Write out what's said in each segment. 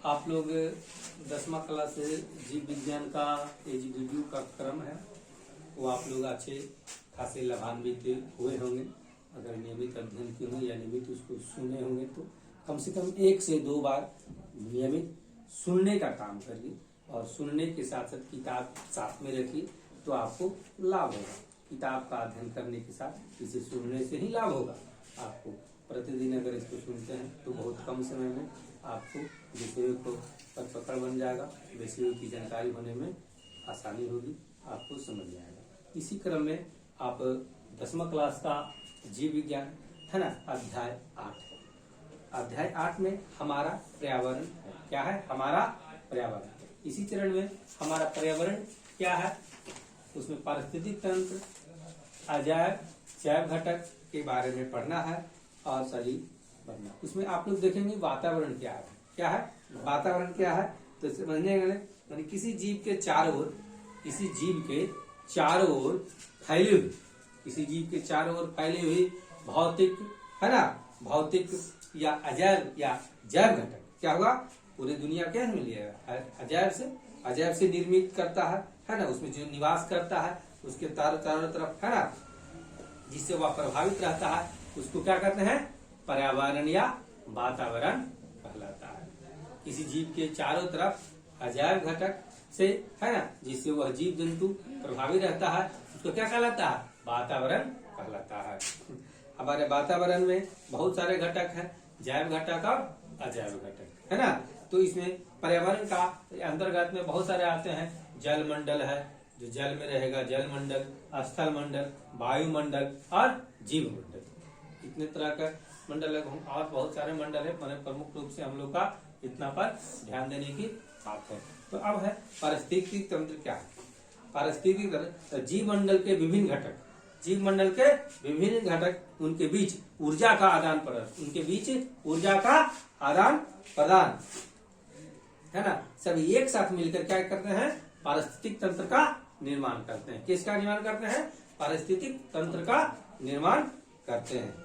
आप लोग 10वीं क्लास जीव विज्ञान का एजीडीडीयू का क्रम है वो आप लोग अच्छे खासे लाभान्वित हुए होंगे। अगर नियमित अध्ययन किए होंगे या नियमित उसको सुने होंगे तो कम से कम 1 से 2 बार नियमित सुनने का काम करिए और सुनने के साथ साथ किताब साथ में रखिए तो आपको लाभ होगा। किताब का अध्ययन करने के साथ इसे सुनने से ही लाभ होगा आपको। प्रतिदिन अगर इसको सुनते हैं तो बहुत कम समय में आपको विषयों को पकड़ बन जाएगा, विषयों की जानकारी होने में आसानी होगी, आपको समझ में आएगा। इसी क्रम में आप 10वीं क्लास का जीव विज्ञान है ना, अध्याय 8 में हमारा पर्यावरण है। क्या है? हमारा पर्यावरण। इसी चरण में हमारा पर्यावरण क्या है, उसमें पारिस्थितिक तंत्र, अजैव जैव घटक के बारे में पढ़ना है और शरीर बनना। उसमें आप लोग देखेंगे वातावरण क्या है। क्या है वातावरण? क्या है तो समझने यानी किसी जीव के चारों ओर, किसी जीव के चारों ओर फैली हुई, किसी जीव के चारों ओर फैली हुई भौतिक है ना, भौतिक या अजैव या जैव घटक क्या होगा, पूरी दुनिया क्या में लिया अजैव से निर्मित करता है ना, उसमें जो निवास करता है उसके चारों तरफ है ना, जिससे वह प्रभावित रहता है उसको क्या कहते हैं, पर्यावरण या वातावरण कहलाता है। किसी जीव के चारों तरफ अजैव घटक से है ना, जिससे वह जीव जंतु प्रभावित रहता है उसको क्या कहलाता है, वातावरण कहलाता है। हमारे वातावरण में बहुत सारे घटक हैं, जैव घटक और अजैव घटक है ना। तो इसमें पर्यावरण का अंतर्गत में बहुत सारे आते हैं। जल मंडल है जो जल में रहेगा, जल मंडल, स्थल मंडल, वायुमंडल और जीव मंडल। इतने तरह का मंडल है और बहुत सारे मंडल है, मैंने प्रमुख रूप से हम लोग का इतना पर ध्यान देने की बात है। तो अब है पारिस्थितिकी तंत्र। क्या है पारिस्थितिकी तंत्र? जीव मंडल के विभिन्न घटक, जीव मंडल के विभिन्न घटक, उनके बीच ऊर्जा का आदान प्रदान, उनके बीच ऊर्जा का आदान प्रदान है ना, सभी एक साथ मिलकर क्या करते हैं, पारिस्थितिक तंत्र का निर्माण करते हैं। किसका निर्माण करते हैं? पारिस्थितिक तंत्र का निर्माण करते हैं।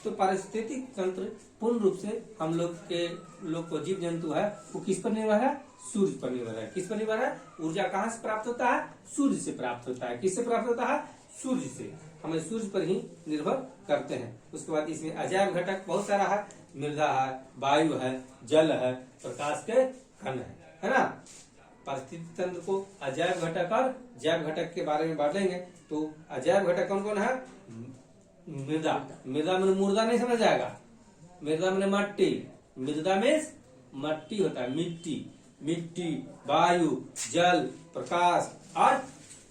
तो पारिस्थितिक तंत्र पूर्ण रूप से हम लोग को जीव जंतु है वो किस पर निर्भर है, सूर्य पर निर्भर है। किस पर निर्भर है? ऊर्जा कहाँ से प्राप्त होता है, सूर्य से प्राप्त होता है। किससे प्राप्त होता है? सूर्य से। हमें सूर्य पर ही निर्भर करते हैं। उसके बाद इसमें अजैव घटक बहुत सारा है, मृदा है, वायु है, जल है, प्रकाश के कण है ना। पारिस्थितिक तंत्र को अजैव घटक और जैव घटक के बारे में बांटेंगे तो अजैव घटक कौन कौन है? मृदा, मृदा में मुर्दा नहीं समझ आएगा, मृदा में मट्टी, मृदा में मट्टी होता है, मिट्टी, वायु, जल, प्रकाश और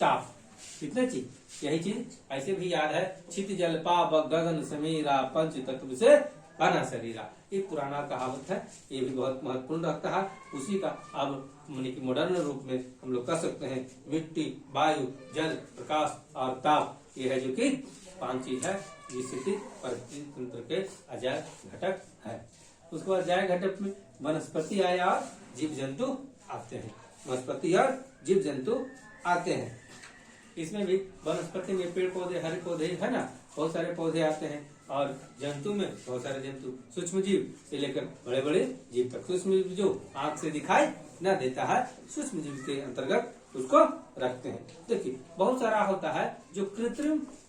ताप, कितने चीज, यही चीज ऐसे भी याद है। छित जल पाप गगन समीरा पंच तत्व से बना शरीरा, एक पुराना कहावत है, ये भी बहुत महत्वपूर्ण रखता है। उसी का अब मॉडर्न रूप में हम लोग कह सकते हैं मिट्टी, वायु, जल, प्रकाश और ताप, ये है जो कि 5 चीज है जिससे कि पारिस्थितिक तंत्र के अजैव घटक है। उसके बाद जैव घटक में वनस्पति आया और जीव जंतु आते हैं, वनस्पति और जीव जंतु आते हैं। इसमें भी वनस्पति में पेड़ पौधे, हरे पौधे है ना, बहुत सारे पौधे आते हैं और जंतु में बहुत सारे जंतु, सूक्ष्म जीव से लेकर बड़े बड़े जीव तक। सूक्ष्म जीव जो आंख से दिखाई न देता है, सूक्ष्म जीव के अंतर्गत उसको रखते हैं। देखिए बहुत सारा होता है जो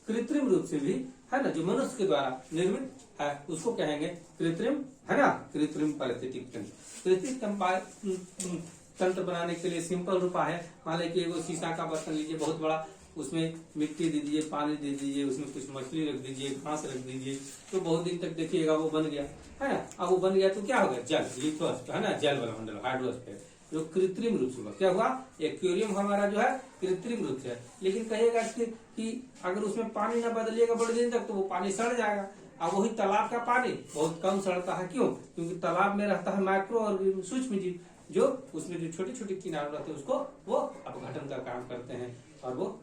कृत्रिम रूप से भी है ना, जो मनुष्य के द्वारा निर्मित है उसको कहेंगे कृत्रिम है ना, कृत्रिम पारिस्थितिक तंत्र। कृत्रिम तंत्र बनाने के लिए सिंपल उपाय है, मान लीजिए एगो शीशा का बर्तन लीजिए बहुत बड़ा, उसमें मिट्टी दे दीजिए, पानी दे दीजिए, उसमें कुछ मछली रख दीजिए, घास रख दीजिए, तो बहुत दिन तक देखिएगा वो बन गया है ना। अब वो बन गया तो क्या हो गया, जल, लिथोस्फीयर है ना, जल वाला मंडल, हाइड्रोस्फीयर, जो कृत्रिम रूप से क्या हुआ, एक्वेरियम हमारा जो है कृत्रिम रूप से है। लेकिन कहिएगा कि अगर उसमें पानी न बदलिएगा बड़े दिन तक तो वो पानी सड़ जाएगा। अब वही तालाब का पानी बहुत कम सड़ता है, क्यों? क्योंकि तालाब में रहता है माइक्रो और सूक्ष्म जीव, जो उसमें जो छोटे छोटे किनारे रहते हैं उसको वो अपघटन का काम करते हैं और वो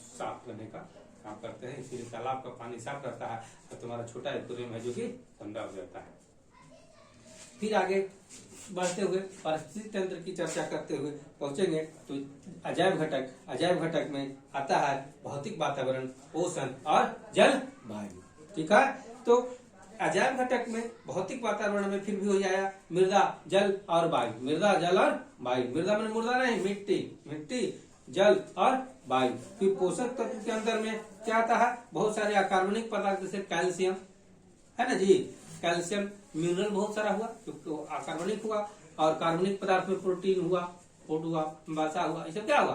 साफ करने का काम करते हैं। इसीलिए तालाब का पानी साफ रहता है और तुम्हारा छोटा एक्वेरियम है जो कि गंदा हो जाता है। फिर आगे बढ़ते हुए पारिस्थितिक तंत्र की चर्चा करते हुए पहुंचेंगे तो अजैव घटक में आता है भौतिक वातावरण, ओशन और जल वायु। ठीक है, तो अजैव घटक में भौतिक वातावरण में फिर भी हो जाएगा मृदा जल और वायु, मृदा जल और वायु। मृदा में मुर्दा नहीं, मिट्टी, मिट्टी जल और वायु। फिर पोषक तत्व के अंदर में क्या आता है, बहुत सारे अकार्बनिक पदार्थ जैसे कैल्शियम है ना जी, कैल्शियम मिनरल बहुत सारा हुआ तो अकार्बनिक हुआ, और कार्बनिक पदार्थ में प्रोटीन हुआ, फूड हुआ, वसा हुआ, ये सब क्या हुआ,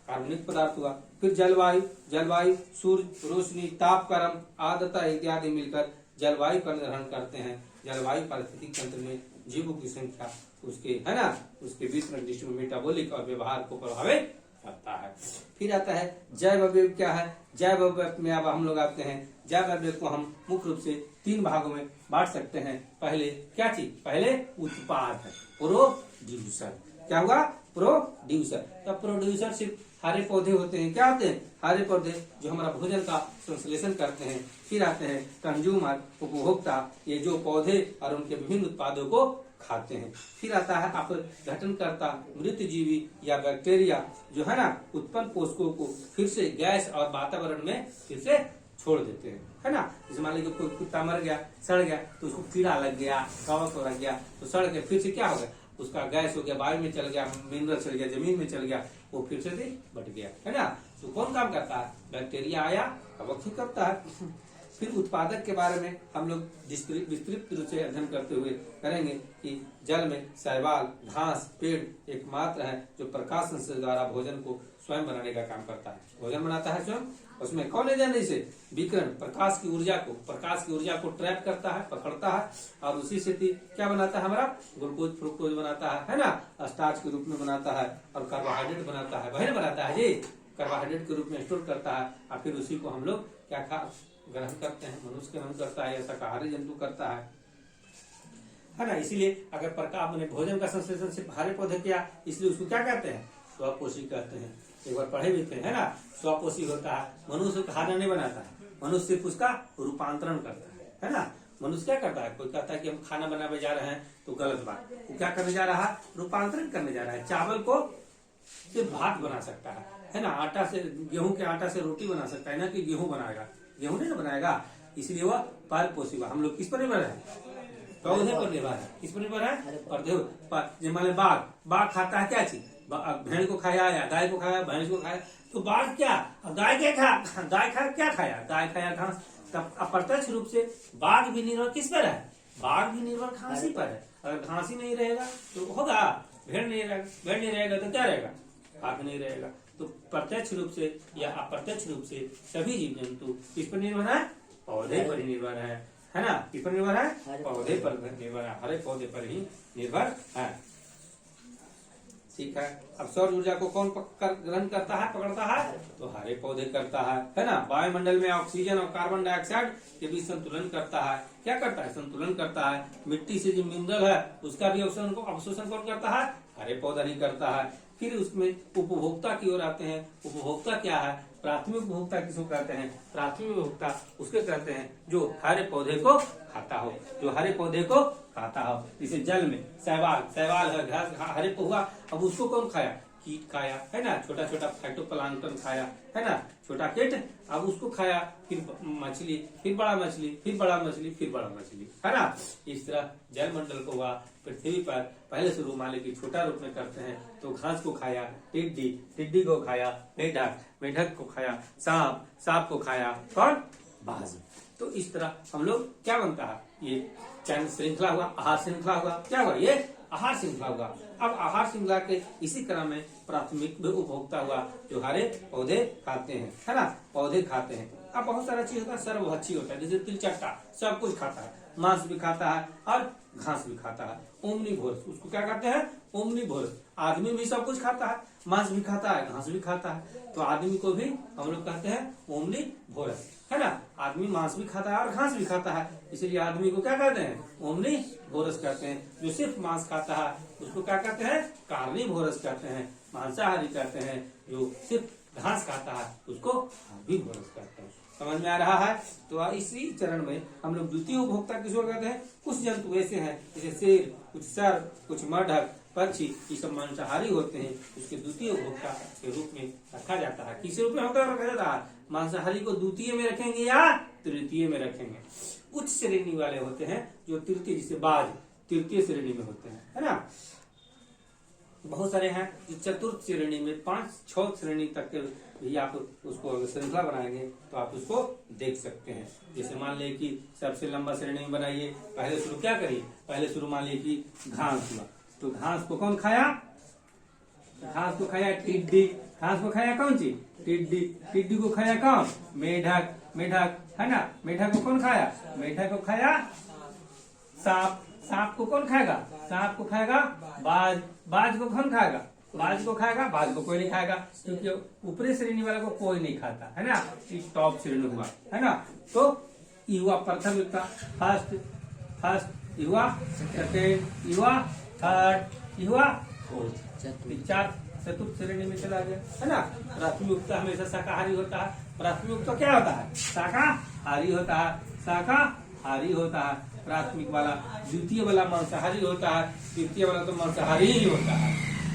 कार्बनिक पदार्थ हुआ। फिर जलवायु, जलवायु सूर्य रोशनी ताप गर्म आर्द्रता इत्यादि मिलकर जलवायु का निर्धारण करते हैं। जलवायु पारिस्थितिक तंत्र में जीवों की संख्या, उसके है ना, उसके वितरण, डिस्ट्रीब्यूशन, मेटाबॉलिक और व्यवहार को प्रभावित करता है। फिर आता है जैव अवयव। क्या है जैव अवयव में? अब हम लोग आते हैं जैव अवयव को हम मुख्य रूप से 3 भागों में बांट सकते हैं। पहले क्या चीज, पहले उत्पाद, प्रोड्यूसर। क्या हुआ, प्रोड्यूसर। तो प्रोड्यूसर सिर्फ हरे पौधे होते हैं। क्या होते हैं, हरे पौधे जो हमारा भोजन का संश्लेषण करते हैं। फिर आते हैं कंज्यूमर, उपभोक्ता, ये जो पौधे और उनके विभिन्न उत्पादों को खाते हैं। फिर आता है अपघटनकर्ता, मृत जीवी या बैक्टीरिया जो है ना, उत्पन्न पोषकों को फिर से गैस और वातावरण में फिर से छोड़ देते हैं, है ना। जैसे मान लीजिए कोई कुत्ता मर गया, सड़ गया, तो उसको कीड़ा लग गया, कवक लग गया, तो सड़ के फिर से क्या हो गया, उसका गैस हो गया, वायु में चल गया, मिनरल चल गया, जमीन में चल गया, वो फिर से बट गया, है ना। तो कौन काम करता है, बैक्टीरिया आया, कवक ही करता है। फिर उत्पादक के बारे में हम लोग विस्तृत रूप से अध्ययन करते हुए करेंगे कि जल में शैवाल, घास, पेड़ एकमात्र है जो प्रकाश संश्लेषण द्वारा भोजन को स्वयं बनाने का काम करता है। भोजन बनाता है स्वयं, उसमें कौन है जाने से विकिरण, प्रकाश की ऊर्जा को ट्रैप करता है, पकड़ता है, और उसी से क्या बनाता है, हमारा ग्लूकोज फ्रुक्टोज बनाता है ना, स्टार्च के रूप में बनाता है, और कार्बोहाइड्रेट बनाता है, वही बनाता है जी, कार्बोहाइड्रेट के रूप में स्टोर करता है, और फिर उसी को हम लोग क्या ग्रहण करते हैं। मनुष्य ग्रहण करता है या शाकाहारी जंतु करता है ना। इसीलिए अगर प्रकाश मैंने भोजन का संश्लेषण सिर्फ हरे पौधे किया, इसलिए उसको क्या कहते हैं, स्वपोषी कहते हैं। एक बार पढ़े भी थे, है ना, स्वपोषी होता है। मनुष्य खाना नहीं बनाता है, मनुष्य सिर्फ उसका रूपांतरण करता है ना। मनुष्य क्या करता है, कोई कहता है कि हम खाना बनाने जा रहे हैं, तो गलत बात, वो क्या करने जा रहा है, रूपांतरण करने जा रहा है। चावल को सिर्फ भात बना सकता है ना, आटा से, गेहूं के आटा से रोटी बना सकता है ना, कि गेहूं बनाएगा, गेहूं नहीं बनाएगा। इसलिए वह परपोषी हुआ। हम लोग किस पर निर्भर है, पौधे पर निर्भर है। किस पर निर्भर है, पौधे पर। मान बाघ खाता है क्या चीज, भेड़ को खाया या गाय को खाया, भैंस को खाया, तो बाघ क्या, गाय क्या क्या खाया, गाय खाया घास। तब अप्रत्यक्ष रूप से बाघ भी निर्भर किस पर है, बाघ भी निर्भर घास ही पर है। अगर घास ही नहीं रहेगा तो होगा, भेड़ नहीं रहेगा तो क्या रहेगा, बाघ नहीं रहेगा। तो प्रत्यक्ष रूप से या अप्रत्यक्ष रूप से सभी जीव जंतु किस पर निर्भर है, पौधे पर ही निर्भर है ना। किस पर निर्भर है, पौधे पर निर्भर है, हरे पौधे पर ही निर्भर है। ठीक है। अब सौर ऊर्जा को कौन ग्रहण करता है, पकड़ता है, तो हरे पौधे करता है ना। वायुमंडल में ऑक्सीजन और कार्बन डाइऑक्साइड के बीच संतुलन करता है। क्या करता है, संतुलन करता है। मिट्टी से जो मिनरल है उसका भी अवशोषण कौन करता है, हरे पौधा ही करता है। फिर उसमें उपभोक्ता की ओर आते हैं। उपभोक्ता क्या है, प्राथमिक उपभोक्ता किसको कहते हैं, प्राथमिक उपभोक्ता उसके कहते हैं जो हरे पौधे को खाता हो, जो हरे पौधे को खाता हो। जैसे जल में शैवाल है, घास हरे हुआ, अब उसको कौन खाया, कीट खाया, है ना, छोटा छोटा फाइटोप्लैंक्टन खाया, है ना, छोटा कीट, अब उसको खाया, फिर मछली, फिर बड़ा मछली, फिर बड़ा मछली, फिर बड़ा मछली, है ना। इस तरह जल मंडल को हुआ। पृथ्वी पर पहले से रूमाले की छोटा रूप में करते हैं, तो घास को खाया टिड्डी को खाया, मेढक को खाया, सांप को खाया, कौन, बाज। तो इस तरह हम लोग क्या बनता है, ये चैन श्रृंखला हुआ, आहार श्रृंखला हुआ, क्या हुआ, ये आहार श्रृंखला हुआ। अब आहार श्रृंखला के इसी क्रम में प्राथमिक उपभोक्ता हुआ जो हरे पौधे खाते हैं, है ना, पौधे खाते हैं। अब बहुत सारा चीज होता है, सर्वभक्षी होता है, जैसे तिलचट्टा सब कुछ खाता है, मांस भी खाता है और घास भी खाता है। ओमनीवोरस, उसको क्या कहते हैं, ओमनीवोरस। आदमी भी सब कुछ खाता है, मांस भी खाता है, घास भी खाता है, तो आदमी को भी हम लोग कहते हैं ओमनीवोरस, है ना। आदमी मांस भी खाता है और घास भी खाता है, इसलिए आदमी को क्या कहते हैं, ओमनीवोरस कहते हैं। जो सिर्फ मांस खाता है उसको क्या कहते हैं, कार्निवोरस कहते हैं। मांसाहारी कहते हैं जो सिर्फ घास खाता है उसको हर्बीवोरस कहते हैं। समझ में आ रहा है। तो इसी चरण में हम लोग द्वितीय उपभोक्ता किसको कहते हैं। कुछ जंतु ऐसे हैं जैसे शेर, कुछ सर्प, कुछ मेढक, पक्षी, ये सब मांसाहारी होते हैं, उसके द्वितीय उपभोक्ता के रूप में रखा जाता है। किस रूप में होता है, रखा जाता है, मांसाहारी को द्वितीय में रखेंगे या तृतीय में रखेंगे। उच्च श्रेणी वाले होते हैं, जो तृतीय, जिसे बाज तृतीय श्रेणी में होते हैं, है ना। बहुत सारे हैं जो चतुर्थ श्रेणी में, 5-6 श्रेणी तक के भी आप उसको अगर श्रृंखला बनाएंगे तो आप उसको देख सकते हैं। जैसे मान लिया कि सबसे लंबा श्रेणी में बनाइए, पहले शुरू क्या करिए, पहले शुरू मान लिया कि घास हुआ, तो घास को कौन खाया, घास को खाया टिड्डी, घास को खाया कौन चीज, टिड्डी, टिड्डी को खाया कौन, मेढक, मेढक, है ना, मेढक को कौन खाया, मेढक को खाया सांप, सांप को कौन खाएगा, सांप को खाएगा बाज, बाज को कौन खाएगा, बाज को खाएगा, बाज को कोई नहीं खाएगा, क्योंकि ऊपरी श्रेणी वाले को कोई नहीं खाता, है ना, टॉप श्रेणी हुआ, है ना। तो ये हुआ प्रथम युक्ता, फर्स्ट, फर्स्ट, ये हुआ सेकेंड, ये हुआ थर्ड, ये हुआ फोर्थ, चार चतुर्थ श्रेणी में चला गया, है ना। प्राथमिक युक्ता हमेशा शाकाहारी होता है, प्राथमिक युक्ता क्या होता है, शाकाहारी होता है, शाकाहारी होता है प्राथमिक वाला, द्वितीय वाला मांसाहारी होता है, तृतीय वाला तो मांसाहारी ही होता है,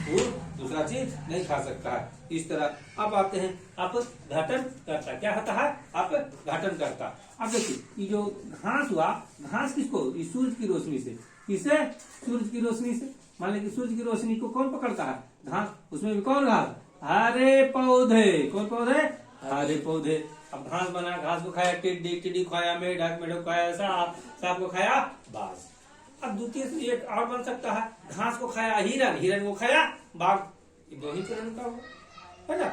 वो दूसरा चीज नहीं खा सकता है। इस तरह अब आते हैं आप घटन करता, क्या होता है, आप घटन करता। अब देखिए ये जो घास हुआ, घास किसको, सूरज की रोशनी से, किसे, सूरज की रोशनी से, मान लीजिए सूरज की रोशनी को कौन पकड़ता है, घास, उसमें भी कौन घास, हरे पौधे, कौन पौधे, हरे पौधे। अब घास बना, घास को खाया टिड्डी, टिड्डी खाया मेढक, मेढक खाया सांप, सांप को खाया बाज। अब द्वितीय से एक और बन सकता है, घास को खाया हिरन, हिरन को खाया बाघ, ये 2 ही चरण का हुआ, है ना,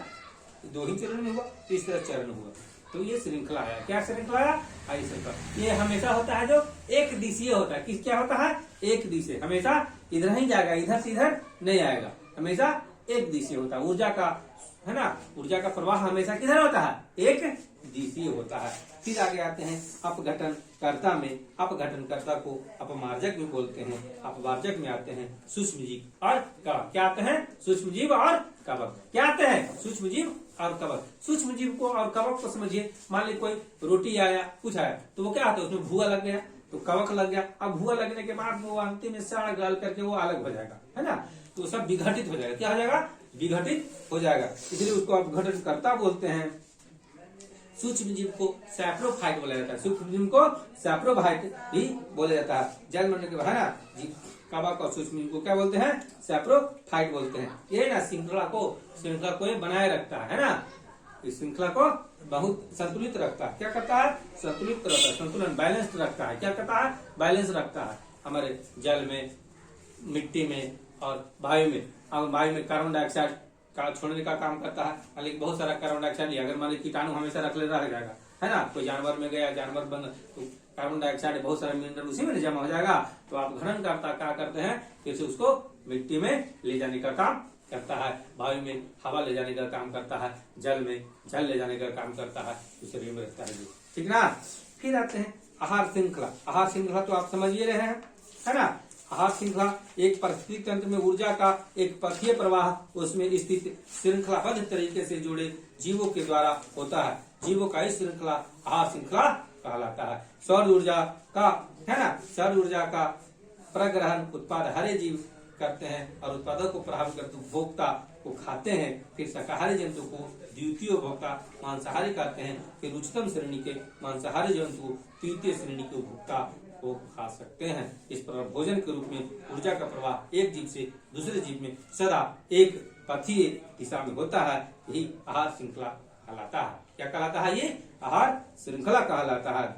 2 ही चरण में हुआ, इस तरह चरण हुआ। तो ये श्रृंखला है, क्या श्रृंखला है, आई श्रृंखला। ये हमेशा होता है जो एक दिशीय होता है, किस, क्या होता है, एक दिशीय, हमेशा इधर ही जाएगा, इधर से इधर नहीं आएगा, हमेशा एक दिशीय होता है। ऊर्जा का, है ना, ऊर्जा का प्रवाह हमेशा किधर होता है, एक दिशीय होता है। फिर आगे आते हैं अपघटन कर्ता में, अपघटनकर्ता को अपमार्जक में बोलते हैं, अपवार्जक में आते हैं सूक्ष्म जीव और कवक, क्या आते हैं, सूक्ष्म जीव और कवक, क्या आते हैं, सूक्ष्म जीव और कवक। सूक्ष्म जीव को और कवक को समझिए, मान ली कोई रोटी आया, कुछ आया, तो वो क्या आता है, उसमें भूआ लग गया, तो कवक लग गया। अब भूआ लगने के बाद वो अंतिम में सड़ गल करके वो अलग हो जाएगा, है ना, तो सब विघटित हो जाएगा, क्या हो जाएगा, विघटित हो जाएगा, इसलिए उसको अपघटनकर्ता बोलते हैं। सूक्ष्म जीव को सैप्रोफाइट बोला जाता है, सूक्ष्म जीव को सैप्रोफाइट भी बोला जाता है। जल मरने के बाद, है ना, जीव कवक और सूक्ष्म जीव को क्या बोलते हैं, सैप्रोफाइट बोलते हैं। ये ना श्रृंखला को ये बनाए रखता है ना, इस श्रृंखला को बहुत संतुलित रखता है, क्या करता है, संतुलित रखता है, संतुलन बैलेंस रखता है, क्या करता है, बैलेंस रखता है। हमारे जल में, मिट्टी में और वायु में, और वायु में कार्बन डाइऑक्साइड का छोड़ने का काम करता है, लेकिन बहुत सारा कार्बन डाइऑक्साइड, अगर मान लीजिए कीटाणु हमेशा रख ले रह जाएगा, है ना, कोई जानवर में गया, जानवर बंद, तो कार्बन डाइऑक्साइड बहुत सारा मिनरल उसी में जमा हो जाएगा, तो आप घटन करता क्या करते हैं, फिर से उसको मिट्टी में ले जाने का काम करता है, वायु में हवा ले जाने का काम करता है, जल में जल ले जाने का काम करता है, उस शरीर में रहता है, ठीक ना। फिर आते हैं आहार श्रृंखला। आहार श्रृंखला तो आप समझ ही रहे हैं, है ना। आहार श्रृंखला एक पारिस्थितिक तंत्र में ऊर्जा का एक पथीय प्रवाह, उसमें स्थित श्रृंखलाबद्ध तरीके से जुड़े जीवों के द्वारा होता है। जीवों का इस श्रृंखला आहार श्रृंखला कहलाता है। सौर ऊर्जा का, है ना, सौर ऊर्जा का प्रग्रहण उत्पाद हरे जीव करते हैं और उत्पादक को प्रभावित करते उपभोक्ता को खाते हैं। फिर शाकाहारी जंतु को द्वितीय उपभोक्ता मांसाहारी कहते हैं। फिर उच्चतम श्रेणी के मांसाहारी जंतु तृतीय श्रेणी के उपभोक्ता को खा सकते हैं। इस प्रकार भोजन के रूप में ऊर्जा का प्रवाह एक जीव से दूसरे जीव में सदा एक पथीय दिशा में होता है। यही आहार श्रृंखला कहलाता है। क्या कहलाता है? ये आहार श्रृंखला कहलाता है।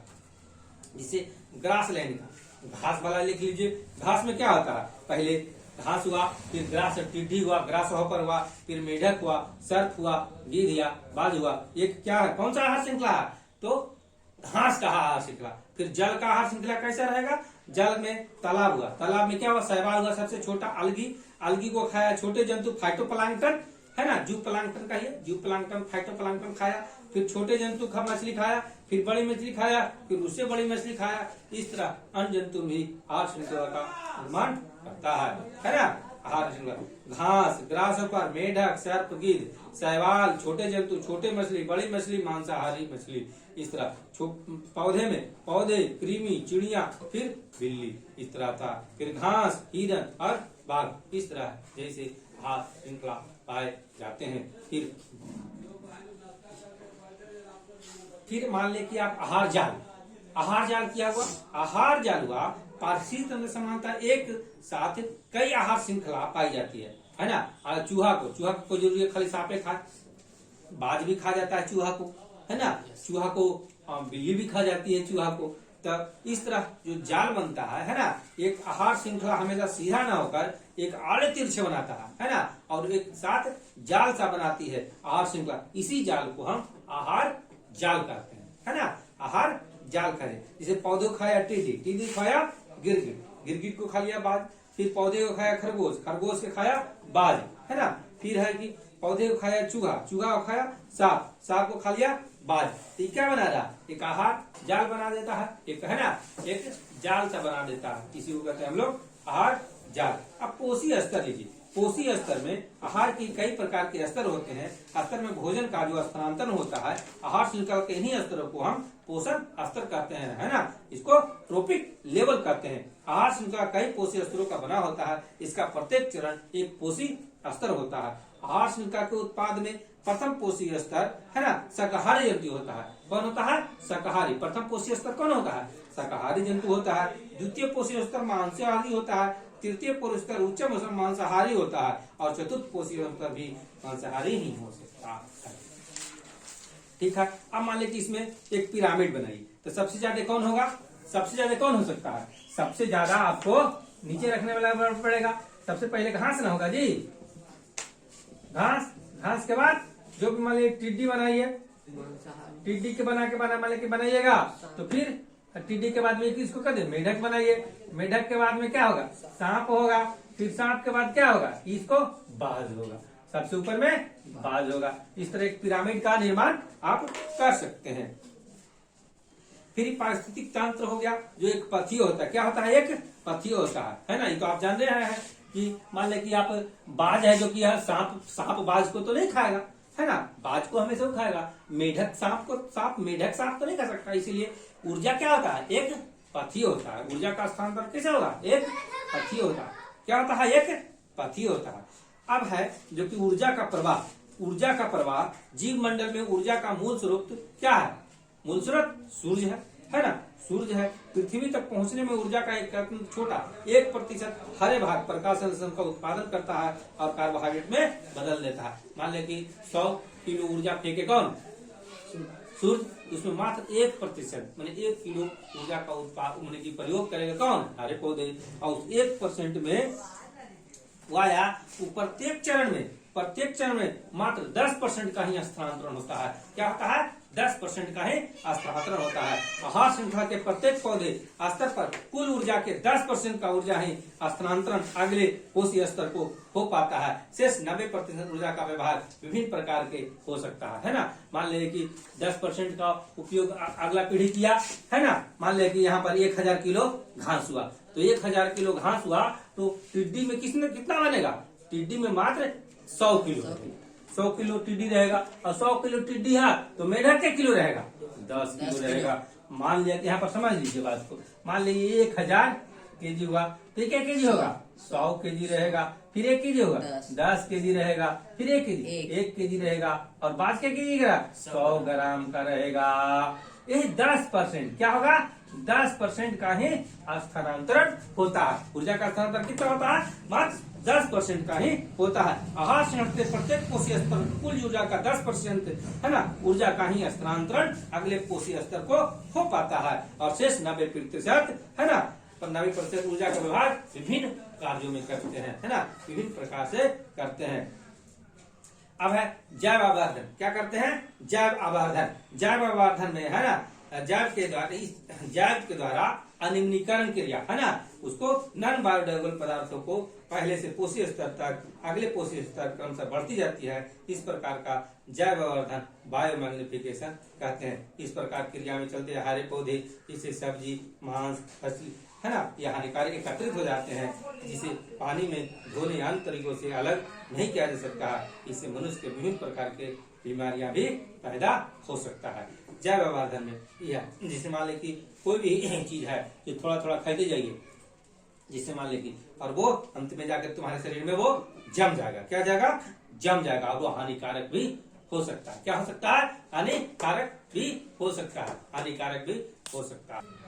जिसे ग्रास लैंड का घास वाला लिख लीजिए। घास में क्या होता है? पहले घास हुआ, फिर ग्रास टिड्डी हुआ, ग्रास हॉपर हुआ, फिर मेढक हुआ, सर्प हुआ, गिद्ध या बाज हुआ। ये क्या है? कौन सा आहार श्रृंखला है? तो घास का आहार श्रृंखला। फिर जल का आहार श्रृंखला कैसा रहेगा? जल में तालाब हुआ, तालाब में क्या हुआ? शैवाल हुआ, सबसे छोटा अलगी। अलगी को खाया छोटे जंतु फाइटोप्लैंक्टन, है ना, जू प्लांक्टन का ही, जू प्लांक्टन फाइटोप्लैंक्टन खाया। फिर छोटे जंतु का मछली खाया, फिर बड़ी मछली खाया, फिर उससे बड़ी मछली खाया। इस तरह अन्य जंतु भी आहार श्रृंखला का निर्माण करता है ना। आहार श्रृंखला घास, ग्रास हॉपर, मेढक, सर्प, गिद्ध, शैवाल, छोटे जंतु, छोटे मछली, बड़ी मछली, मांसाहारी मछली। इस तरह पौधे में पौधे, कृमि, चिड़िया, फिर बिल्ली, इस तरह था। फिर घास, हिरन और बाघ, इस तरह जैसे आहार श्रृंखला पाए जाते हैं। फिर मान ले कि आप आहार जाल, आहार जाल क्या हुआ? आहार जाल हुआ पारिस्थितिक तंत्र समानता एक साथ कई आहार श्रृंखला पाई जाती है ना। चूहा को कोई जरूरी है खाली सांपे खाए, बाज भी खा जाता है चूहा को, है ना। चूहा को बिल्ली भी खा जाती है चूहा को। तो इस तरह जो जाल बनता है ना, एक आहार श्रृंखला हमेशा सीधा ना होकर एक आड़े तिरछे बनाता है ना, और एक साथ जाल सा बनाती है आहार श्रृंखला। इसी जाल को हम आहार जाल कहते हैं, है ना। आहार जाल करें, जैसे पौधे को खाया टिड्डी, टिड्डी खाया गिरगिट, गिरगिट को खा लिया बाज, फिर पौधे को खाया खरगोश, खरगोश को खाया बाज, है ना। फिर है कि पौधे को खाया चूहा, चूहा को खाया सांप, सांप को खा लिया बाज। तो क्या बना रहा? एक आहार जाल बना देता है, एक, है ना, एक जाल सा बना देता है। इसी को कहते हैं हम लोग आहार जाल। अब पोषी स्तर लीजिए। पोषी स्तर में आहार की कई प्रकार के स्तर होते हैं। स्तर में भोजन का जो स्थानांतरण होता है, आहार श्रृंखला के इन्हीं स्तरों को हम पोषण स्तर कहते हैं, है ना। इसको ट्रोपिक लेवल कहते हैं। आहार श्रृंखला कई पोषी स्तरों का बना होता है। इसका प्रत्येक चरण एक पोषी स्तर होता है। आहार श्रृंखला के उत्पाद में प्रथम पोषी स्तर, है ना, शाकाहारी जंतु होता है। कौन होता है? शाकाहारी। प्रथम पोषी स्तर कौन होता है? शाकाहारी जंतु होता है। द्वितीय पोषी स्तर मांसाहारी होता है। तृतीय पोषी स्तर उच्च मांसाहारी होता है, और चतुर्थ पोषी स्तर भी मांसाहारी ही हो सकता है। ठीक है। अब मान लीजिए इसमें एक पिरामिड बनाई, तो सबसे ज्यादा कौन होगा? सबसे ज्यादा कौन हो सकता है? सबसे ज्यादा आपको नीचे रखने वाला पड़ेगा। सबसे पहले घास ना होगा जी, घास। घास के बाद जो भी मान लीजिए टिड्डी बनाई है, टिड्डी के मान लीजिए बनाइएगा, तो फिर टिड्डी के बाद में किसको कर दे? मेढक बनाइए। मेढक के बाद में क्या होगा? सांप होगा। फिर सांप के बाद क्या होगा? इसको बाज होगा। सबसे ऊपर में बाज होगा। इस तरह एक पिरामिड का निर्माण आप कर सकते हैं। फिर पारिस्थितिक तंत्र हो गया, जो एक पथीय होता है। क्या होता है? एक पथीय होता है ना। ये तो आप जान रहे हैं कि मान लें कि आप बाज है, जो कि सांप बाज को तो नहीं खाएगा, है ना। बाज को हमेशा वो खाएगा। मेढक सांप को, मेढक सांप तो नहीं खा सकता। इसीलिए ऊर्जा क्या होता है? एक पथीय होता है। ऊर्जा का स्थानांतरण कैसे होगा? एक पथीय होता है। क्या होता है? एक पथीय होता है। अब है जो कि ऊर्जा का प्रवाह। ऊर्जा का प्रवाह जीव मंडल में ऊर्जा का मूल स्रोत क्या है? मूल स्रोत सूर्य है ना। सूर्य है। पृथ्वी तक पहुंचने में ऊर्जा का एक छोटा 1% हरे भाग प्रकाश संश्लेषण का उत्पादन करता है और कार्बोहाइड्रेट में बदल देता है। मान लें कि 100 किलो ऊर्जा फेंके कौन? सूर्य। उसमें मात्र 1% माने 1 किलो ऊर्जा का उत्पादन की प्रयोग करेगा कौन? हरे पौधे। और उस 1% में वाया प्रत्येक चरण में मात्र 10% का ही स्थानांतरण होता है। क्या होता है? 10% का ही स्थानांतरण होता है। आहार श्रृंखला के प्रत्येक पौधे स्तर पर कुल ऊर्जा के 10% का ऊर्जा ही स्थानांतरण अगले कोषीय स्तर को हो पाता है। शेष 90% ऊर्जा का व्यवहार विभिन्न प्रकार के हो सकता है ना। मान ले कि 10% का उपयोग अगला पीढ़ी किया, है ना। मान ले कि यहाँ पर 1000 किलो घास हुआ, तो 1000 किलो घास हुआ तो टिड्डी में कितना बनेगा? टिड्डी में मात्र 100 किलो। 100 किलो टिड्डी रहेगा, और 100 किलो टिड्डी है तो मेढक क्या किलो रहेगा? 10 किलो रहेगा। मान लिया, यहाँ पर समझ लीजिए बात को। मान लीजिए 1000 केजी हुआ, तो क्या केजी होगा? 100 केजी रहेगा। फिर 1 केजी होगा, 10 केजी रहेगा। फिर 1 केजी रहेगा। और बाज क्या केजी का? 100 ग्राम का रहेगा। ये 10% क्या होगा? 10% का ही स्थानांतरण होता है। ऊर्जा का स्थानांतरण कितना होता है? मात्र 10% का ही होता है। आहार श्रृंखला के प्रत्येक कोषीय स्तर कुल ऊर्जा का 10% है ना, ऊर्जा का ही स्थानांतरण अगले कोषीय स्तर को हो पाता है। और शेष 90% है ना, 90% ऊर्जा का व्यवहार विभिन्न कार्यों में करते हैं, है ना, विभिन्न प्रकार से करते हैं। अब है जैव आवर्धन। क्या करते हैं? जैव आवर्धन। जैव आवर्धन में है ना, जैव के द्वारा अनिम्नीकरण क्रिया, है ना, उसको नॉन बायोडिग्रेडेबल पदार्थों को पहले से पोषी स्तर तक अगले पोषी स्तर के अनुसार बढ़ती जाती है। इस प्रकार का जैव आवर्धन बायोमैग्निफिकेशन कहते हैं। इस प्रकार क्रिया में चलते हरे पौधे, जिससे सब्जी, मांस, फसली, है ना, यह हानिकारक एकत्रित हो जाते हैं, जिसे पानी में धोने अन्य तरीकों से अलग नहीं किया जा सकता। इससे मनुष्य के विभिन्न प्रकार के बीमारियां भी पैदा हो सकता है। जैव आवर्धन में यह, जिसे मान ले कि कोई भी चीज है जो थोड़ा थोड़ा खाते जाइए, जिससे मान ले कि, और वो अंत में जाकर तुम्हारे शरीर में वो जम जाएगा। क्या जाएगा? जम जाएगा, और वो हानिकारक भी हो सकता है। क्या हो सकता है? हानिकारक भी हो सकता है, हानिकारक भी हो सकता है।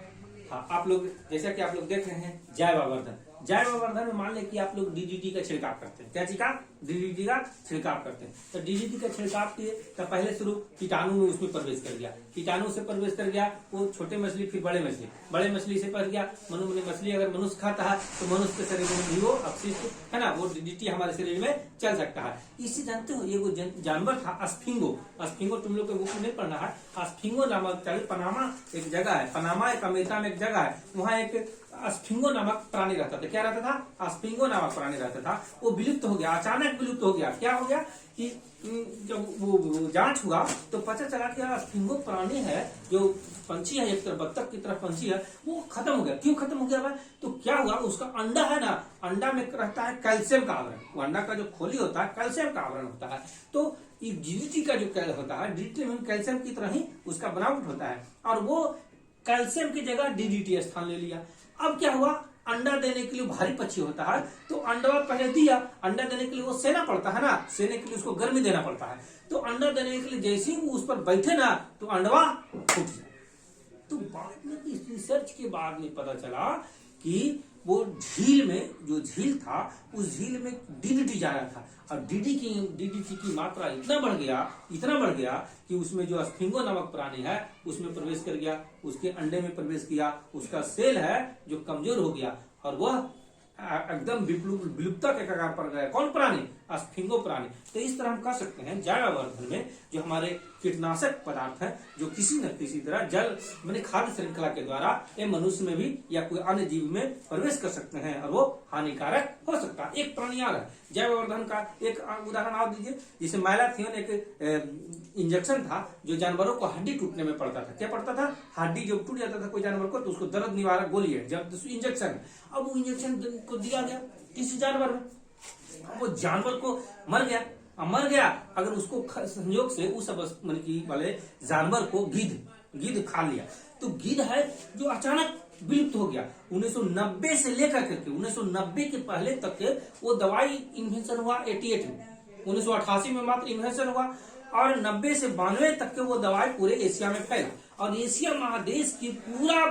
हाँ, आप लोग जैसा कि आप लोग देख रहे हैं जैव आवर्धन, जैव आवर्धन में मान लें कि आप लोग डीडीटी का छिड़काव करते हैं। क्या चीज का? डीडीटी का छिड़काव करते हैं। तो डीडीटी का छिड़काव किए तो पहले शुरू कीटाणु में उसमें प्रवेश कर गया, कीटाणु से प्रवेश कर गया, वो छोटे मछली फिर बड़े मछली, बड़े मछली से पड़ गया मछली। अगर मनुष्य खाता है तो मनुष्य के शरीर में भी वो अपशिष्ट है ना, वो डीडीटी हमारे शरीर में चल सकता है। इससे जानते हो ये वो जानवर था स्फिंगो, स्फिंगो तुम लोग को बुक में नहीं पढ़ना है। स्फिंगो नामक पनामा एक जगह है, पनामा एक अमेरिका में एक जगह है, वहाँ एक स्फिंगो नामक प्राणी रहता था। क्या रहता था? स्फिंगो नामक प्राणी रहता था। वो विलुप्त हो गया, अचानक विलुप्त हो गया। क्या हो गया कि जब वो जांच हुआ तो पता चला कि स्फिंगो प्राणी है, जो पंछी है, एक तरह बत्तख की तरह पंछी है, वो खत्म हो गया। क्यों खत्म हो गया भाई? तो क्या हुआ, उसका अंडा है ना, अंडा में रहता है कैल्शियम का आवरण, वो अंडा का जो खोली होता है कैल्शियम का आवरण होता है। तो डीडीटी का जो कैल होता है, डीडीटी में कैल्शियम की तरह ही उसका बनावट होता है, और वो कैल्शियम की जगह डीडीटी स्थान ले लिया। अब क्या हुआ, अंडा देने के लिए भारी पक्षी होता है, तो अंडा पहले दिया, अंडा देने के लिए वो सेना पड़ता है ना, सेने के लिए उसको गर्मी देना पड़ता है। तो अंडा देने के लिए जैसे ही वो उस पर बैठे ना तो अंडवा फूट जाए। तो बाद में इस रिसर्च के बाद में पता चला कि वो झील में, जो झील था उस झील में डीडीटी जा रहा था, और डीडीटी की मात्रा इतना बढ़ गया कि उसमें जो स्फिंगो नामक प्राणी है उसमें प्रवेश कर गया, उसके अंडे में प्रवेश किया, उसका सेल है जो कमजोर हो गया, और वह एकदम विलुप्तता के कगार पर गया। कौन प्राणी? स्फिंगो प्राणी। तो इस तरह हम कह सकते हैं जैव आवर्धन में जो हमारे कीटनाशक पदार्थ है, जो किसी न किसी तरह जल माने खाद्य श्रृंखला के द्वारा ये मनुष्य में भी या कोई अन्य जीव में प्रवेश कर सकते हैं, और वो हानिकारक हो सकता है। एक प्राणी और है जैव आवर्धन का, एक उदाहरण आप दीजिए, जिसे मैलाथियन एक इंजेक्शन था जो जानवरों को हड्डी टूटने में पड़ता था। क्या पड़ता था? हड्डी जब टूट जाता था कोई जानवर को तो उसको दर्द निवारक गोली है जब इंजेक्शन। अब वो इंजेक्शन को दिया गया किसी जानवर में, वो जानवर को मर गया। अगर उसको संयोग से उस वाले जानवर को गिद्ध खा लिया, तो गिद्ध है जो अचानक विलुप्त हो गया। 1990 से लेकर के 1990 के पहले तक के वो दवाई इन्वेंशन हुआ 88 में, 1988 में मात्र इन्वेंशन हुआ, और 90 से 92 तक के वो दवाई पूरे एशिया में फैला, और एशिया महादेश की पूरा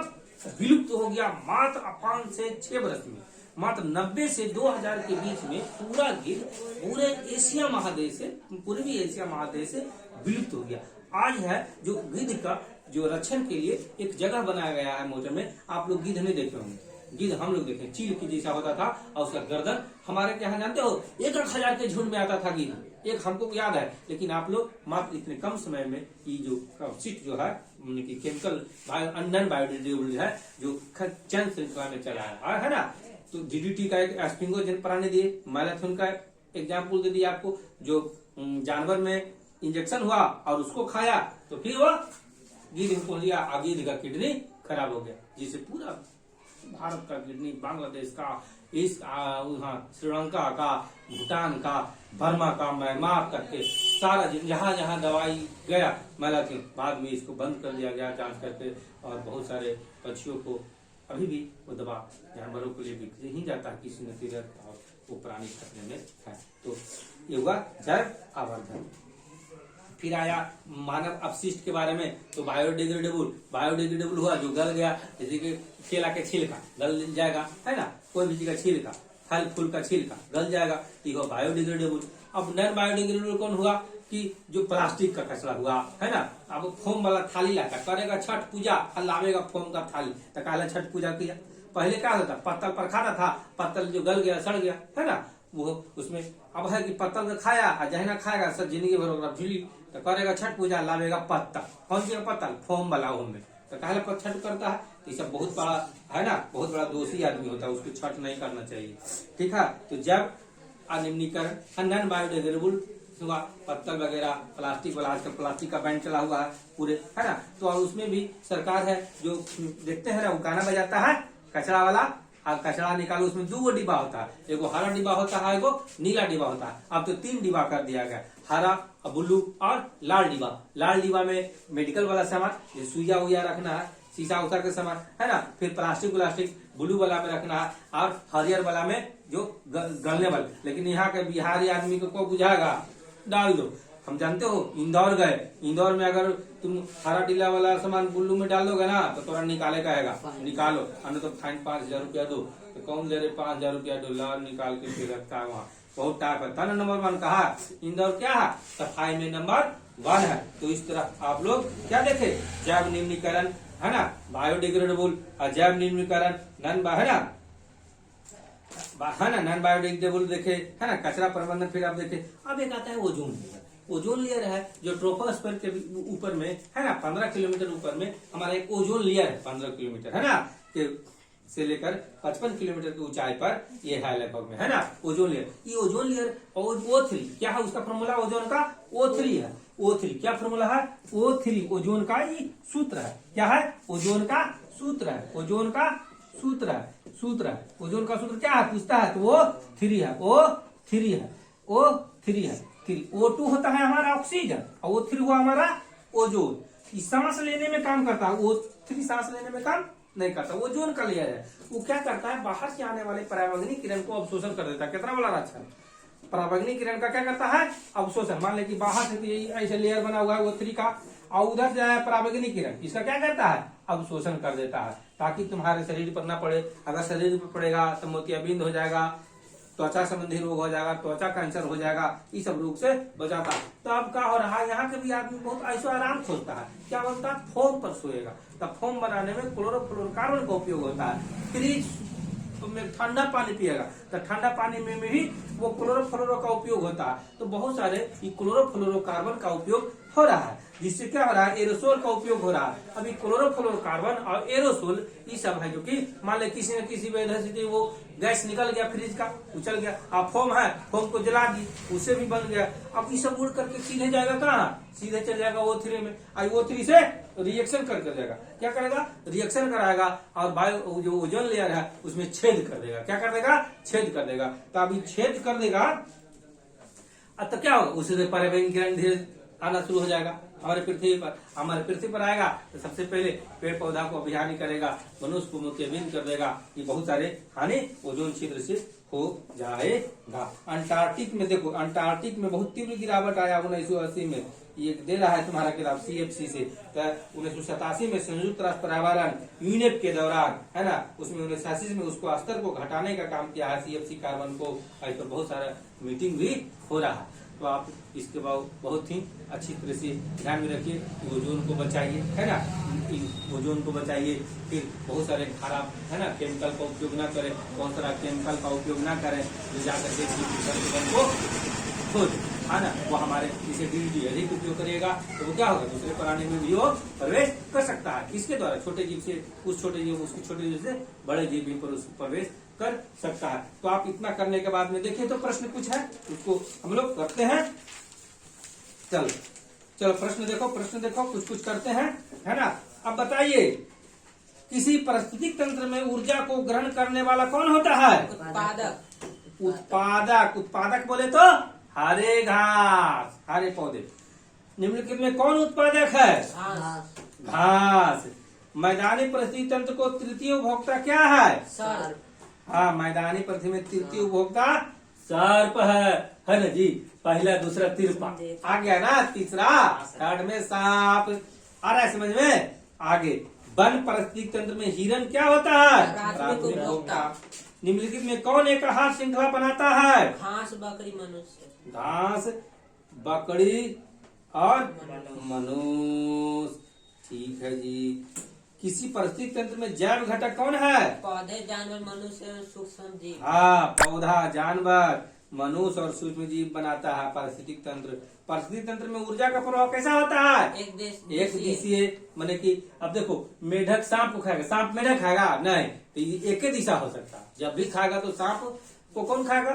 विलुप्त हो गया मात्र 5 से 6 वर्ष में। मात्र 90 से 2000 के बीच में पूरा गिद्ध पूरे एशिया महादेश से, पूर्वी एशिया महादेश से विलुप्त हो गया। आज है जो गिद्ध का जो रक्षण के लिए एक जगह बनाया गया है मोटर में। आप लोग गिद्ध नहीं देखे होंगे, गिद्ध हम लोग देखे, चील की जैसा होता था, और उसका गर्दन हमारे यहाँ जानते हो 1,000 के झुंड में आता था गिद्ध, एक हमको याद है। लेकिन आप लोग मात्र इतने कम समय में ये जो अपशिष्ट जो है केमिकल नॉन बायोडिग्रेडेबल है जो चंद श्रृंखला में चला है ना। तो डीडीटी का एक स्फिंगो जन प्राणी दिए, मैलाथियन का एग्जाम्पल दे दिया आपको, जो जानवर में इंजेक्शन हुआ और उसको खाया तो फिर वह गिद्ध को लिया, गिद्ध का किडनी खराब हो गया, जिससे पूरा भारत का किडनी, बांग्लादेश का, इस श्रीलंका का, भूटान का, बर्मा का, म्यांमार करके सारा जहां जहां दवाई गया मैलाथियन, बाद में इसको बंद कर दिया गया जांच करके, और बहुत सारे पक्षियों को अभी भी वो दवा जानवरों के लिए बिक ही जाता है किसी न किसी, और वो प्राणी खतरे में है। तो ये हुआ जैव आवर्धन। फिर आया मानव अपशिष्ट के बारे में, तो बायोडिग्रेडेबल हुआ जो गल गया, जैसे कि केला के छिलका गल जाएगा है ना, कोई भी चीज का छिलका, फल फूल का छिलका गल जाएगा, तो बायोडिग्रेडेबल। अब नॉन बायोडिग्रेडेबल कौन हुआ कि जो प्लास्टिक का कचरा हुआ है ना। अब फोम वाला थाली लाता, करेगा छठ पूजा, लावेगा फोम का थाली, तो कहला छठ पूजा किया। पहले क्या होता, पत्तल पर खाता था, पत्तल जो गल गया सड़ गया है ना, वो उसमें अब है कि पत्तल का खाया और जहना खाएगा सब जिंदगी भर झूली, तो करेगा छठ पूजा, लावेगा पत्तल, कौन सी पत्तल? फोम वाला में, तो कहला छठ करता है। तो ये सब बहुत बड़ा है ना, बहुत बड़ा दोषी आदमी होता है, उसको छठ नहीं करना चाहिए, ठीक है। तो जब अनिम्नीकरण नॉन बायोडिग्रेडेबल हुआ, पत्तल वगैरह प्लास्टिक वाला, आजकल प्लास्टिक का बैन चला हुआ है पूरे है ना, तो और उसमें भी सरकार है जो देखते हैं ना, वो गाना बजाता है कचरा वाला, और कचरा निकालो, उसमें 2 डिब्बा होता है, एगो हरा डिब्बा होता है, एगो नीला डिब्बा होता है। अब तो 3 डिब्बा कर दिया गया, हरा, ब्लू और लाल डिब्बा। लाल डिब्बा में मेडिकल वाला सामान, जो सुइया उइया रखना है, शीशा उषा के सामान है ना, फिर प्लास्टिक ब्लू वाला में रखना है, और हरियर वाला में जो गलने वाला। लेकिन यहाँ के बिहारी आदमी को बुझाएगा, डाल दो, हम जानते हो इंदौर गए, इंदौर में अगर तुम हरा टीला वाला सामान बुल्लू में डाल दोगे ना तो थोड़ा निकाले कहेगा, निकालो, अन्य तो फाइन 5,000 रुपया दो। तो कौन ले रहे 5,000 रुपया दो, ला निकाल के फिर रखता है वहाँ, बहुत टाइप है। था नंबर 1 कहा इंदौर क्या है, सफाई में नंबर 1 है। तो इस तरह आप लोग क्या देखे, जैव निम्नीकरण है ना, बायोडिग्रेडेबल, अजैव निम्नीकरण नन है ना, नॉन बायोडिग्रेडेबल देखे है ना, कचरा प्रबंधन। फिर आप देखे अब एक आता है ओजोन लेयर। ओजोन लेयर है जो ट्रोपोस्फीयर के ऊपर में है ना, 15 किलोमीटर ऊपर में हमारा एक ओजोन लेयर है, 15 किलोमीटर है ना, के से लेकर 55 किलोमीटर की ऊंचाई पर ये है लगभग में है ना ओजोन लेयर। ये ओजोन लेयर O3 क्या है, उसका फॉर्मूला ओजोन का O3 है। O3 क्या फॉर्मूला है, O3 ओजोन का ये सूत्र है। क्या है, ओजोन का सूत्र है, ओजोन का सूत्र है, सूत्र है। ओजोन का सूत्र क्या है पूछता है तो O3 है, O3 है, O3 है। O2 होता है हमारा ऑक्सीजन और O3 हुआ हमारा ओजोन। इस सांस लेने में काम करता है, O3 सांस लेने में काम नहीं करता। ओजोन का लेयर है, वो क्या करता है, बाहर से आने वाले पराबैंगनी किरण को अवशोषण कर देता है। कितना बड़ा अच्छा है, पराबैंगनी किरण का क्या करता है, अवशोषण। मान ले कि बाहर से ऐसे लेयर बना हुआ है O3 का, और उधर जाए पराबैंगनी किरण, इसका क्या करता है, अवशोषण कर देता है, ताकि तुम्हारे शरीर पर ना पड़े। अगर शरीर पर पड़ेगा तो मोतियाबिंद हो जाएगा, त्वचा संबंधी रोग हो जाएगा, त्वचा कैंसर हो जाएगा, इस सब रोग से बचाता है। तो अब क्या हो रहा है, यहाँ के भी आदमी बहुत ऐसा आराम खोजता है, क्या बोलता है, फोम पर सोएगा। तब फोम बनाने में क्लोरोफ्लोरोकार्बन का उपयोग होता है। फ्रिज में ठंडा पानी पिएगा तो ठंडा पानी में भी वो क्लोरोफ्लोरो का उपयोग होता है। तो बहुत सारे ये क्लोरोफ्लोरोकार्बन का उपयोग हो रहा है, जिससे क्या हो रहा है, एरोसोल का उपयोग हो रहा है। अभी क्लोरोफ्लोरोकार्बन और एरोसोल ये सब है, जो कि मान ले किसी न किसी वजह से वो गैस निकल गया, फ्रिज का उछल गया, अब फोम है, फोम को जला दी, उससे भी बन गया। अब ये सब उड़ करके सीधे जाएगा कहाँ, सीधे चल जाएगा O3 में, और O3 से रिएक्शन कर जाएगा। क्या करेगा, रिएक्शन कराएगा, और बायो जो ओजोन लेयर है उसमें छेद कर देगा। क्या कर देगा, छेद कर देगा। तो अभी छेद कर देगा तो क्या होगा, उससे पराबैंगनी किरण धीरे आना शुरू हो जाएगा हमारे पृथ्वी पर। हमारे पृथ्वी पर आएगा तो सबसे पहले पेड़ पौधा को अभिहानि करेगा, मनुष्य को मोतियाबिंद कर देगा। ये बहुत सारे हानि ओजोन छिद्र से हो जाएगा। अंटार्कटिक में देखो, अंटार्कटिक में बहुत तीव्र गिरावट आया 1980 में। ये दे रहा है तुम्हारा किताब CFC से। 1987 में संयुक्त राष्ट्र पर्यावरण यूनेप के दौरान है ना, उसमें 1987 में उसको स्तर को घटाने का काम किया है, CFC कार्बन को। इस पर बहुत सारा मीटिंग भी हो रहा है। तो आप इसके बाद बहुत ही अच्छी तरह से ध्यान में रखिए, ओजोन को बचाइए है ना, ओजोन को बचाइए। फिर बहुत सारे खराब है ना केमिकल का उपयोग ना करें, बहुत सारा केमिकल का उपयोग ना करें जो जाकर के को खोज है ना, वो हमारे इसे DDT अधिक उपयोग करिएगा तो वो क्या होगा, दूसरे प्राणी में भी वो प्रवेश कर सकता है। किसके द्वारा, छोटे जीव से उस छोटे जीव, उसकी छोटे जीव से बड़े जीव भी पर प्रवेश कर सकता है। तो आप इतना करने के बाद में देखिए तो प्रश्न कुछ है, उसको हम लोग करते हैं। चलो प्रश्न देखो, प्रश्न देखो, कुछ कुछ करते हैं है ना। अब बताइए, किसी पारिस्थितिक तंत्र में ऊर्जा को ग्रहण करने वाला कौन होता है, उत्पादक। उत्पादक, उत्पादक बोले तो हरे घास, हरे पौधे। निम्नलिखित में कौन उत्पादक है, घास। मैदानी पारिस्थितिक तंत्र को तृतीय उपभोक्ता क्या है, सर्प। हाँ, मैदानी पृथ्वी में तृतीय उपभोक्ता सर्प है ना जी। पहला दूसरा तिरपा आ गया ना, तीसरा थर्ड में सांप आ रहा है समझ में। आगे वन पारिस्थितिक तंत्र में हिरन क्या होता है, प्राथमिक उपभोक्ता। निम्नलिखित में कौन एक आहार श्रृंखला बनाता है, घास, बकरी, मनुष्य। घास, बकरी और मनुष्य, ठीक है जी। किसी पारिस्थितिक तंत्र में जैव घटक कौन है, पौधे, जानवर, मनुष्य, सूक्ष्म जीव। हाँ, पौधा, जानवर, मनुष्य और सूक्ष्म जीव बनाता है पारिस्थितिक तंत्र। पारिस्थितिक तंत्र में ऊर्जा का प्रभाव कैसा होता है, एक दिशीय। माने कि अब देखो, मेढक सांप को खाएगा, सांप मेढक खाएगा नहीं, तो ये एक ही दिशा हो सकता है। जब भी खाएगा तो सांप को कौन खाएगा,